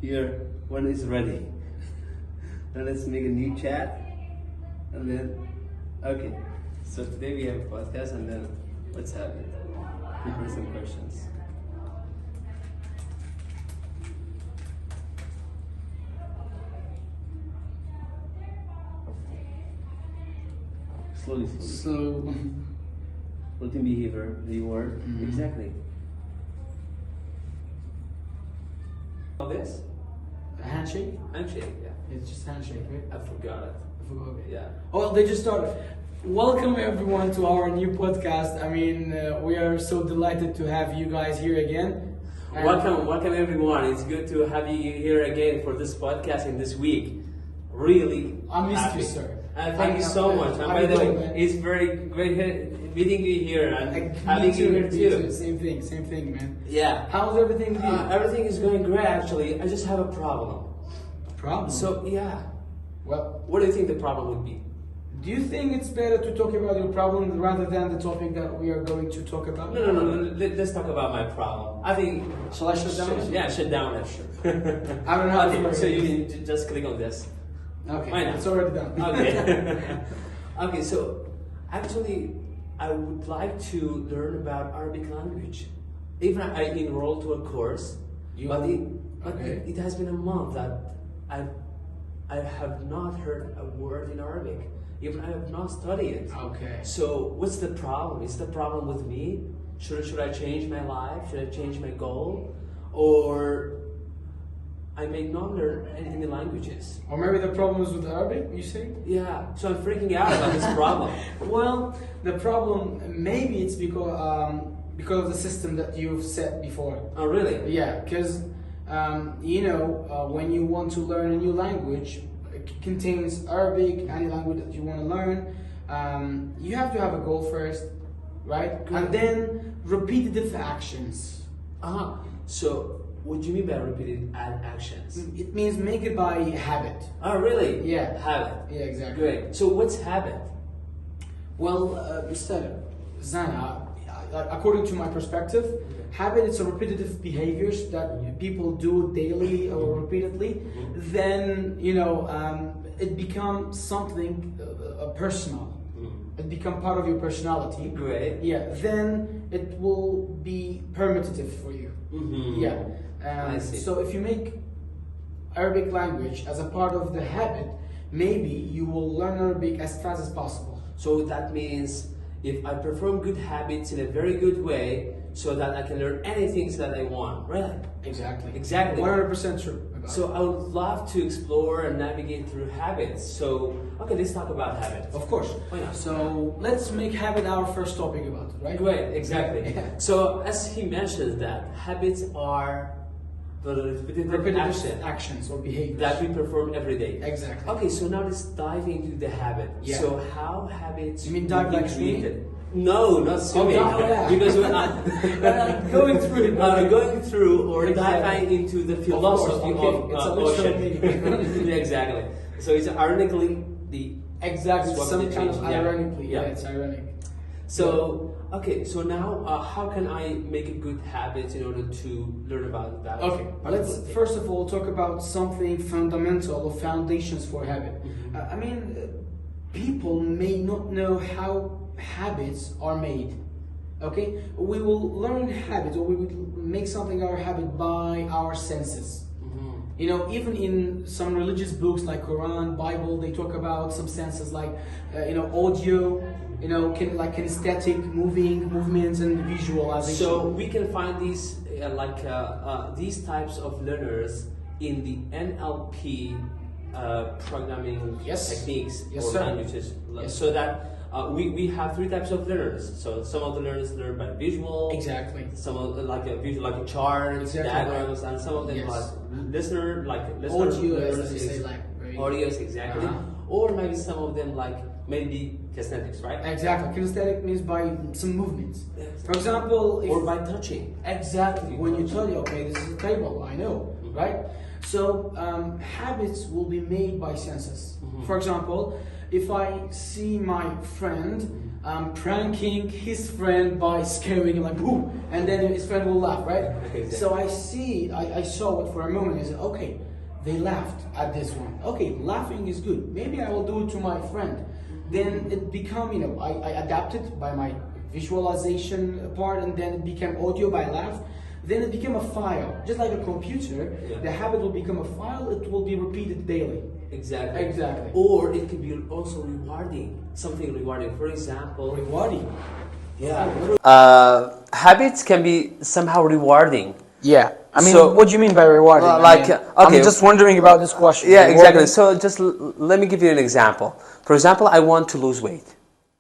here when it's ready. Then let's make a new chat, and then, okay. So today we have a podcast, and then let's have it. Prepare some questions. Slowly. So, routine behavior, the word. Exactly. All this? a handshake? Handshake, yeah. It's just handshake, right? I forgot it. I forgot it. Yeah. Oh, they just started. Welcome everyone to our new podcast. I mean, we are so delighted to have you guys here again. And Welcome everyone. It's good to have you here again for this podcast in this week. Really I missed happy. you, sir. Thank you so much. And by the way, it's very great meeting you here and having you here too. Same thing, man. Yeah. How's everything with you? Everything is going great actually. I just have a problem. Problem? So yeah. Well, What do you think the problem would be? do you think it's better to talk about your problem rather than the topic that we are going to talk about? No. Let's talk about my problem. I think. Shall I shut down? Yeah, shut down it. I don't know how to Okay, work so it. you need to just click on this. Okay, Why not? it's already done. Okay. Okay, so actually, I would like to learn about Arabic language. Even I enrolled to a course, but it has been a month that I have not heard a word in Arabic. Even I have not studied it. Okay. So what's the problem? Is the problem with me? Should I change my life? Should I change my goal? Or I may not learn any languages? Or maybe the problem is with Arabic, you say? Yeah, so I'm freaking out about this problem. Well, the problem, maybe it's because of the system that you've set before. Oh, really? Yeah, because, when you want to learn a new language, it contains Arabic, any language that you want to learn, you have to have a goal first, right? Good. And then repetitive actions. So what do you mean by repeated actions? It means make it by habit. Oh, really? Yeah. Habit. Yeah, exactly. Great. So what's habit? Well, Mr. Zana, according to my perspective, habit is a repetitive behaviors that people do daily or repeatedly. Then it becomes something personal. It becomes part of your personality. Great. Yeah. Then it will be permutative for you. Yeah. I see. So if you make Arabic language as a part of the habit, maybe you will learn Arabic as fast as possible. So that means if I perform good habits in a very good way, so that I can learn anything that I want, right? Exactly. 100% true. So I would love to explore and navigate through habits. So, okay, let's talk about habits. Of course. Why not? So let's make habit our first topic about it, right? Great, exactly. Yeah. So as he mentioned that habits are the repetitive actions or behaviors that we perform every day. Exactly. Okay, so now let's dive into the habit. Yeah. So how habits You mean dive be like swimming? created? No, not swimming. not that. Because we're not going through it. going through or Exactly. diving into the Of philosophy course, of it's a literal ocean. meaning. Yeah, exactly. So it's ironically the Exactly. Swap Some the kind of change. Yeah. ironically. Yeah. Yeah, it's ironic. So okay, so now how can I make a good habit in order to learn about that? Okay, let's particular thing? first of all talk about something fundamental or foundations for habit. People may not know how habits are made. Okay, we will learn habits or we will make something our habit by our senses. Even in some religious books like Quran, Bible, they talk about some senses like audio, kinesthetic movements and visualization. So we can find these these types of learners in the NLP programming techniques Yes, or sir. languages. Yes, So that we have three types of learners. So some of the learners learn by visual. Exactly. Some of like a visual, like a chart, Exactly. diagrams, and some of them Yes. like listener Audio, learners as they say, very audios, exactly. Or maybe some of them like maybe kinesthetics, right? Exactly. Kinesthetic means by some movements. Exactly. For example, if Or by touching. exactly when you tell you, okay, this is a table, I know, right? So habits will be made by senses. For example, if I see my friend pranking his friend by scaring him like boo, and then his friend will laugh, right? Exactly. So I saw it for a moment and said, okay, they laughed at this one. Okay, laughing is good. Maybe I will do it to my friend. Then it become, I adapted by my visualization part, and then it became audio by laugh. Then it became a file, just like a computer. Yeah. The habit will become a file. It will be repeated daily. Exactly. Exactly. Or it can be also rewarding. Something rewarding. For example, Rewarding. Yeah. Habits can be somehow rewarding. Yeah. I mean, So- what do you mean by rewarding? okay. I'm just wondering about this question. Yeah, Rewarding? exactly. So just let me give you an example. For example, I want to lose weight.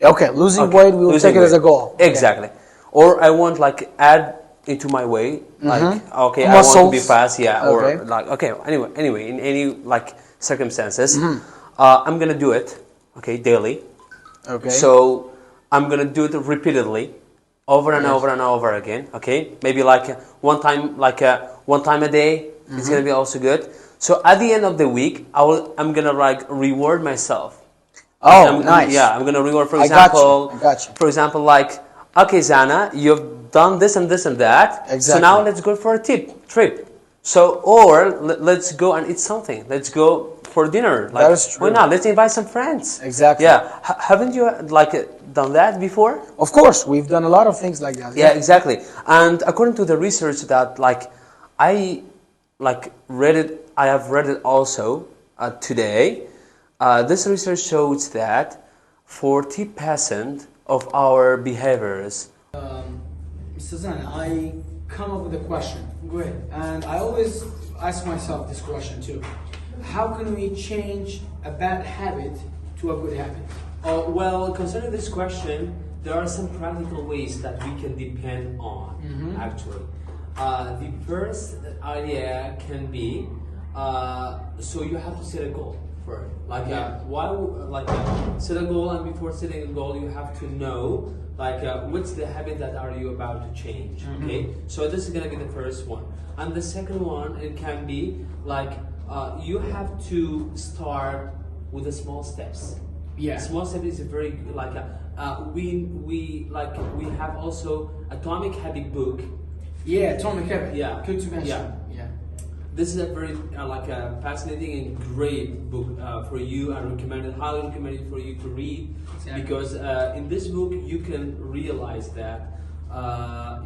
Okay, losing Okay, weight, we'll losing take it as a weight. goal. Exactly. Or I want like add into my weight, like okay, I want to be Muscles. fast, yeah. Okay. Or like okay, anyway, in any like circumstances, I'm gonna do it, okay, daily. Okay. So I'm gonna do it repeatedly, over and over and over again. Okay, maybe like one time a day. It's gonna be also good. So at the end of the week, I'm gonna like reward myself. Oh, nice. Yeah, I'm gonna reward. For I example, got you. For example, like okay, Zana, you've done this and this and that. Exactly. So now let's go for a trip. So or let's go and eat something. Let's go for dinner. Like, That is true. Why not? Let's invite some friends. Exactly. Yeah. Haven't you like done that before? Of course, we've done a lot of things like that. Yeah, exactly. And according to the research that I have read it also today. This research shows that 40% of our behaviors. Mr. Zan, I come up with a question. Go ahead. And I always ask myself this question too. How can we change a bad habit to a good habit? Well, concerning this question, there are some practical ways that we can depend on, actually. The first idea can be, so you have to set a goal for it. Set a goal, and before setting a goal, you have to know, what's the habit that are you about to change, okay? So this is going to be the first one. And the second one, it can be, you have to start with the small steps. Yeah. Small step is a very we have also Atomic Habit book. Yeah, Atomic Habit. Yeah. Good to mention. Yeah. This is a very fascinating and great book for you. I highly recommend it for you to read. Exactly. Because in this book you can realize that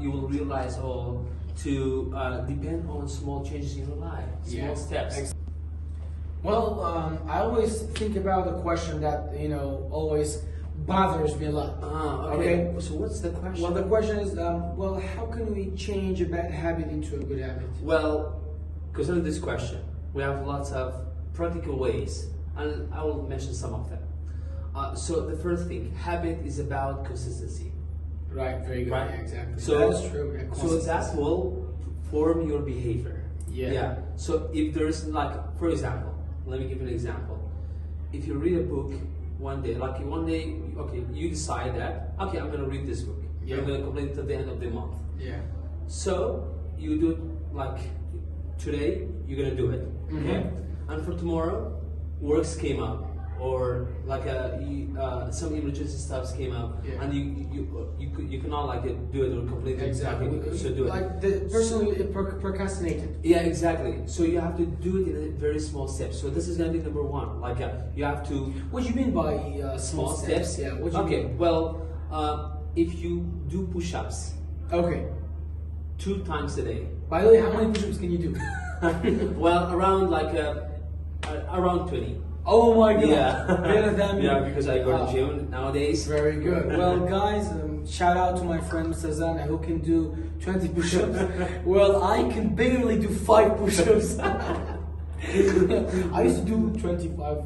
you will realize all to depend on small changes in your life, small steps. Well, I always think about a question that always bothers me a lot. Okay. So what's the question? Well, the question is, how can we change a bad habit into a good habit? Well, concerning this question, we have lots of practical ways, and I will mention some of them. So the first thing, habit is about consistency. Right, very good. Right? Yeah, exactly. So that's true. Yeah, so that will form your behavior. Yeah. So if there's for example, let me give you an example. If you read a book one day, okay, you decide that, okay, I'm going to read this book. Yeah. I'm going to complete it at the end of the month. Yeah. So you do it today, you're going to do it. Okay? And for tomorrow, works came up, or some emergency stuffs came up, and you cannot do it or complete it. Exactly. So do it. Like the person who procrastinated. Yeah, exactly. So you have to do it in a very small steps. So this is going to be number one. You have to. What do you mean by small steps? Yeah. What do you mean? Well, if you do push-ups. Okay. 2 times a day. By the way, how many push-ups can you do? Well, around around 20. Oh my god! Yeah. Better than me. Yeah, because I go to gym nowadays. Very good. Well, guys, shout out to my friend Mr. Zana who can do 20 push-ups. Well, I can barely do 5 push-ups. I used to do 25.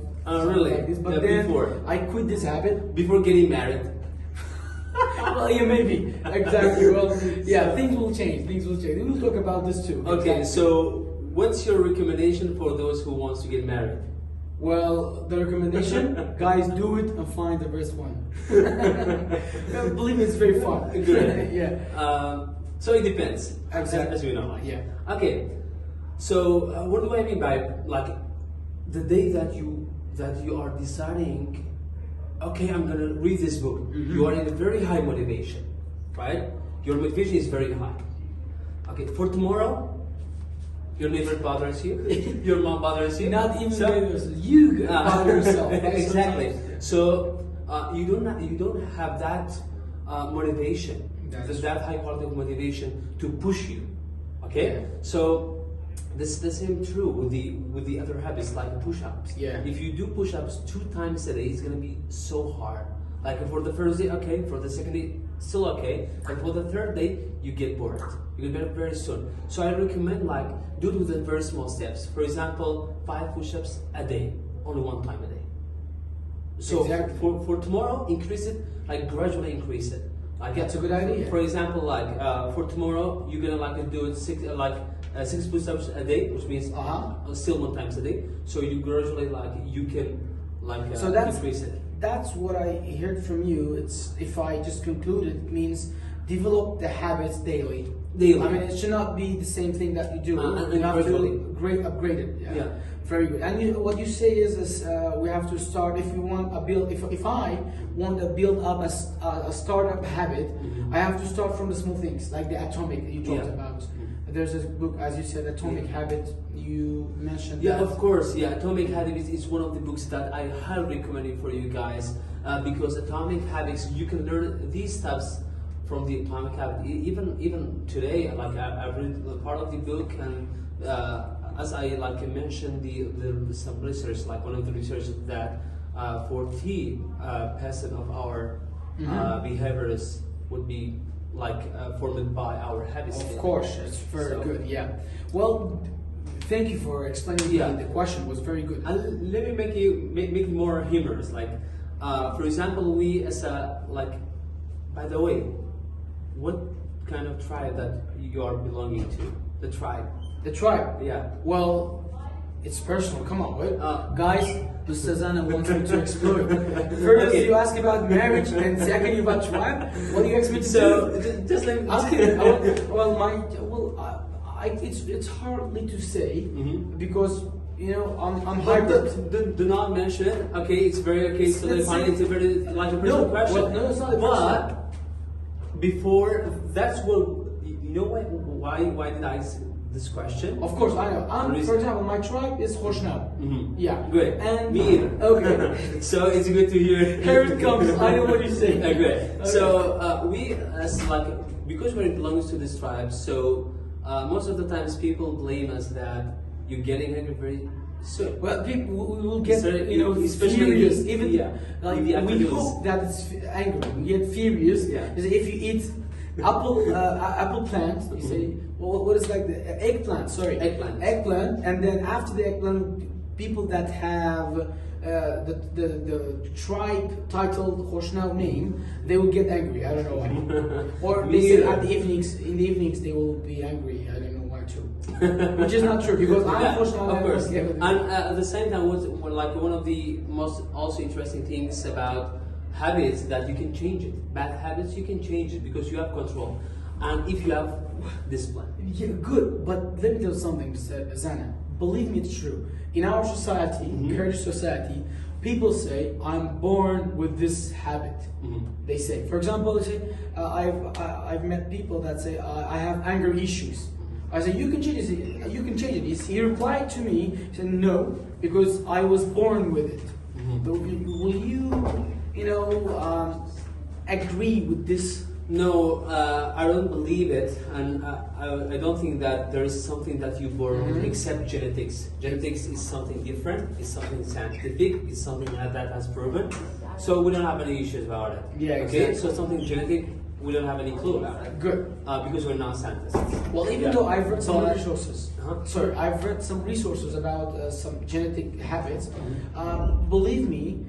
Really? Like this, but then before? I quit this habit. Before getting married. Well, yeah, maybe. Exactly. Well, yeah, things will change. Things will change. We will talk about this too. Okay, exactly. so what's your recommendation for those who wants to get married? Well, the recommendation, guys, do it and find the best one. Believe me, it's very fun. Good. Yeah. So it depends. Exactly. As we know. Yeah. Okay. So what do I mean by the day that you are deciding okay, I'm gonna read this book. You are in a very high motivation, right? Your motivation is very high. Okay, for tomorrow, your neighbor bothers you, your mom bothers you. Not even neighbors, you bother yourself. Exactly. So you don't have that motivation, that high quality of motivation to push you. Okay, yeah. So this is the same true with the other habits like push-ups. Yeah. If you do push-ups 2 times a day, it's gonna be so hard. Like for the first day, okay. For the second day, still okay. And for the third day, you get bored. You get bored very soon. So I recommend like do it with the very small steps. For example, 5 push-ups a day, only 1 time a day. So exactly. for tomorrow, increase it, like gradually increase it. Like that's a good idea. For example, like for tomorrow, you're gonna like do it 6 push-ups a day, which means still 1 times a day. So you gradually like you can like so that's, increase it. That's what I heard from you. It's if I just conclude it means develop the habits daily. Daily. I mean, it should not be the same thing that you do. And you have gradually. to upgrade it. Yeah. Yeah. Very good. And what you say is we have to start. If you want a build, if I want to build up a startup habit, I have to start from the small things like the atomic that you talked about. There's a book, as you said, Atomic Habit. You mentioned. Yeah, that. of course. Yeah, Atomic Habits is one of the books that I highly recommend it for you guys because Atomic Habits, you can learn these steps from the Atomic Habit. Even today, like I've read part of the book, and as I like mentioned, some research, like one of the research that 40% of our behaviors would be like formed by our habits. Of course, it's very good. Yeah. Well, thank you for explaining. The question was very good. And let me make it more humorous. Like, for example, we as a like. By the way, what kind of tribe that you are belonging to? The tribe. The tribe. Yeah. Well, it's personal. Come on, wait. Guys. Mr. wants me to explore. First, you ask about marriage, and second, about tribe. What do you expect me to do? So, just like it's hardly to say because I'm hybrid. Do not mention it. Okay, it's very okay. So they find it's a very like a personal question. Well, no, it's not a but before that's what you know. Why did I say this question? Of course, I know. For example, my tribe is Khoshnaw. Yeah. Good. And me either. Okay. So it's good to hear. Here it comes. I know what you're saying. Okay. So we as like because we belong to this tribe, so most of the times people blame us that you're getting angry very soon. Well, people will get especially furious. Even we hope that it's angry. We get furious. Yeah. If you eat apple plant, you say, well, what is like the eggplant? Sorry, eggplant, and then after the eggplant, people that have the tribe titled Khoshnaw name, they will get angry. I don't know why. Or maybe in the evenings they will be angry. I don't know why too. Which is not true because I'm Khoshnaw. Of course. And at the same time, one of the most also interesting things about habits that you can change it. Bad habits you can change it because you have control, and if you have discipline. Yeah, good. But let me tell you something, Zana. Believe me, it's true. In our society, Kurdish society, people say, "I'm born with this habit." They say, for example, they say, "I've met people that say I have anger issues." I say, "You can change it. You can change it." He replied to me, he said, "No, because I was born with it." Will you, agree with this? No, I don't believe it, and I don't think that there is something that you born with except genetics. Genetics is something different, it's something scientific, it's something that has proven. So we don't have any issues about it. Yeah, okay. Exactly. So something genetic, we don't have any clue about it. Good. Because we're not scientists. Well, even though I've read some resources, I've read some resources about some genetic habits. Believe me,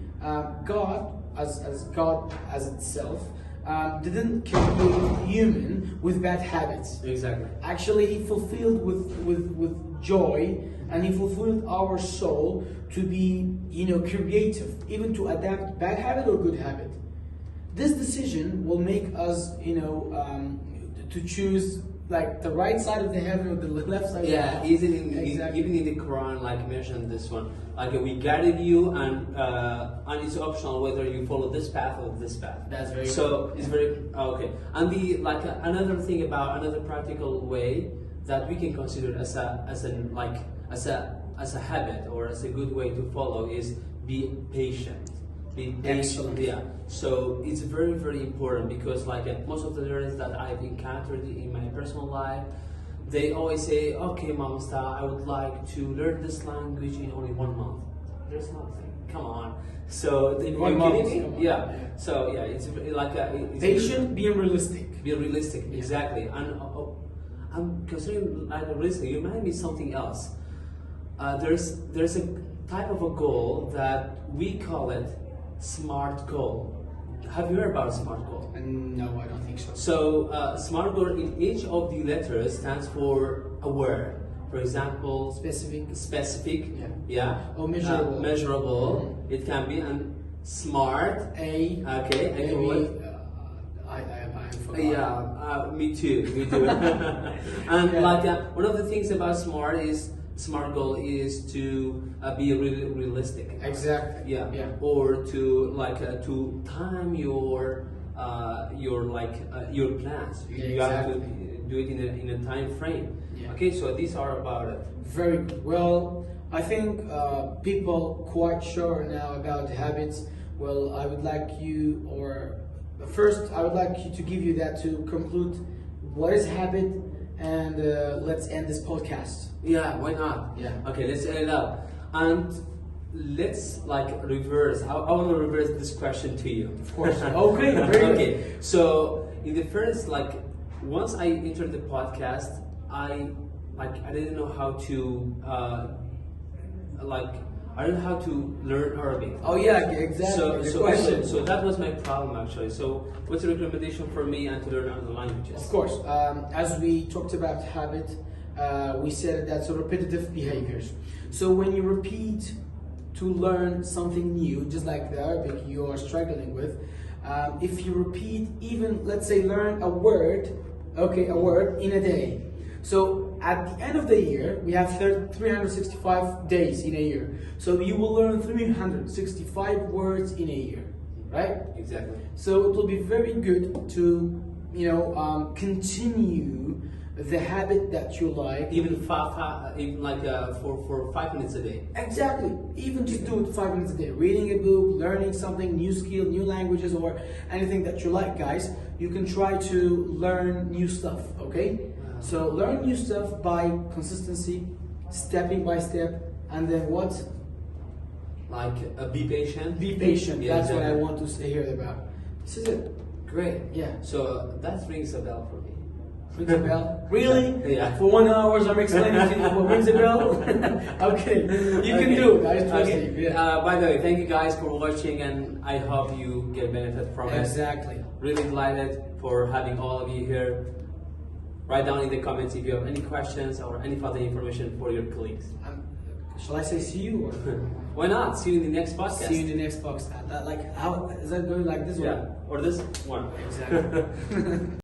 God, as God as itself. Didn't create human with bad habits. Exactly. Actually, he fulfilled with joy, and he fulfilled our soul to be, creative, even to adapt bad habit or good habit. This decision will make us, to choose like the right side of the heaven or the left side. Yeah, of the even exactly. even in the Quran, like mentioned this one, like we guided you, and it's optional whether you follow this path or this path. That's very so good. it's very okay. And the like another thing about another practical way that we can consider as a habit or as a good way to follow is be patient. Be patient. Excellent. Yeah. So it's very, very important because like most of the learners that I've encountered in my personal life, they always say, okay, Mama Star, I would like to learn this language in only 1 month. There's nothing. Come on. So in 1 month. Yeah. So yeah, it's like it's patient, being realistic. Be realistic, Yeah. exactly. And I'm considering like realistic. You remind me something else. There's a type of a goal that we call it SMART goal. Have you heard about SMART goal? No, I don't think so. So SMART goal, in each of the letters stands for a word. For example, specific, yeah. Or measurable. Measurable. Mm-hmm. It can be and smart. A. Okay. Maybe. I forgot. Yeah. Me too. And yeah. like one of the things about SMART goal is to be really realistic. Exactly. Yeah. Yeah. Or to like to time your plans. Yeah, You have to exactly. do it in a time frame. Yeah. Okay. So these are about it. Very good. Well, I think people quite sure now about habits. Well, I would like you, or first, I would like you to give you that to conclude what is habit, and let's end this podcast. Yeah, why not? Yeah. Okay, let's end it up. And let's like reverse. I want to reverse this question to you. Of course. Okay, very good. Okay, so in the first, like, once I entered the podcast, I didn't know how to, I didn't know how to learn Arabic. Oh yeah, exactly. So that was my problem actually. So what's a recommendation for me and to learn other languages? Of course, as we talked about habit, we said that's repetitive behaviors. So when you repeat to learn something new, just like the Arabic you are struggling with, if you repeat, even let's say learn a word in a day. So at the end of the year, we have 365 days in a year. So you will learn 365 words in a year, right? Exactly. So it will be very good to, continue the habit that you like. Even for 5 minutes a day. Exactly. Even just do it 5 minutes a day. Reading a book, learning something, new skill, new languages, or anything that you like, guys. You can try to learn new stuff, okay? So learn new stuff by consistency, stepping by step, and then what? Be patient. Be patient. Yeah, That's exactly. what I want to say here about. This is it. Great. Yeah. So that rings a bell for me. Rings a bell? Really? Yeah. For 1 hour I'm explaining to you what rings a bell? Okay. You can do it, guys. Trust me. Yeah. By the way, thank you guys for watching, and I hope you get benefit from it. Exactly. Really delighted for having all of you here. Write down in the comments if you have any questions or any further information for your colleagues. Shall I say see you? Or? Why not? See you in the next podcast. See you in the next podcast. How is that going like this one? Yeah, or this one. Exactly.